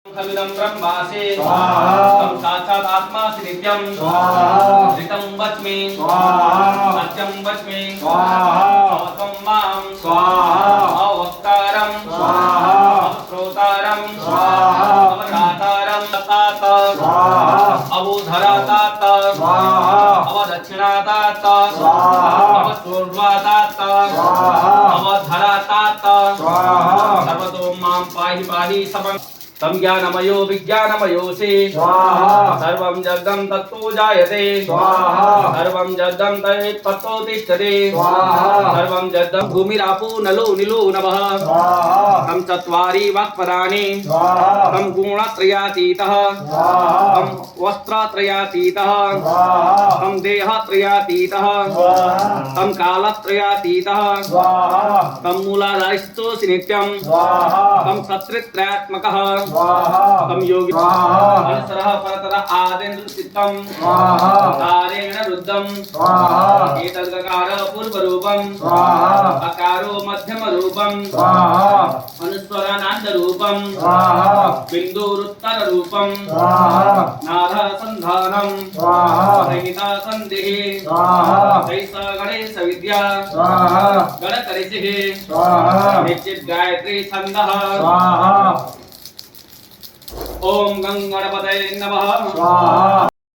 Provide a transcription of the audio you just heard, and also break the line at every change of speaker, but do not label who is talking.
खलुदं ब्रह्मासि
स्वाहा
तं साक्षात् आत्मासि नित्यं
स्वाहा
ऋतं वच्मि
स्वाहा
सत्यं वच्मि
स्वाहा
अवत्वं मां
स्वाहा
अवक्तारं
स्वाहा
अवश्रोतारं
स्वाहा
अवधातारं ततात
स्वाहा
अवोधरातात
स्वाहा
अवदक्षिणातात
स्वाहा
अवशोर्ध्वातात
स्वाहा
अवधरातात
स्वाहा
सर्वतो मां पाहि पाहि समं तम ज्ञानमयो विज्ञानमयोऽसि
स्वाहा
सर्वं जगदं तत्तो जायते
स्वाहा
सर्वं जगदं तत्तो तिष्ठति
स्वाहा
सर्वं जगदं भूमिरापो नलो निलो नभः
स्वाहा
तं चत्वारि वाक्पदानि
स्वाहा
तं गुणत्रयातीतः
स्वाहा
तं वस्त्रत्रयातीतः
स्वाहा
तं देहत्रयातीतः
स्वाहा
तं कालत्रयातीतः
स्वाहा
तं मूलाधारिस्तोऽसि नित्यं
स्वाहा
तं सत्रित्रयात्मकः
स्वाहा
तं योगी
स्वाहा
अनुसरः परतरः आदेन्द्रचित्तं
स्वाहा
कारेण रुद्धं
स्वाहा
एतद्गकार पूर्वरूपं
स्वाहा
अकारो मध्यमरूपं
स्वाहा
अनुस्वरानान्तरूपं
स्वाहा
बिन्दुरुत्तररूपं
स्वाहा
नादः सन्धानं
स्वाहा
संहिता सन्धिः
स्वाहा
तैसा गणेश विद्या
स्वाहा
गणकरिषिः
स्वाहा
निश्चित गायत्री छन्दः
स्वाहा
ओम गं गणपतये नमः
स्वाहा।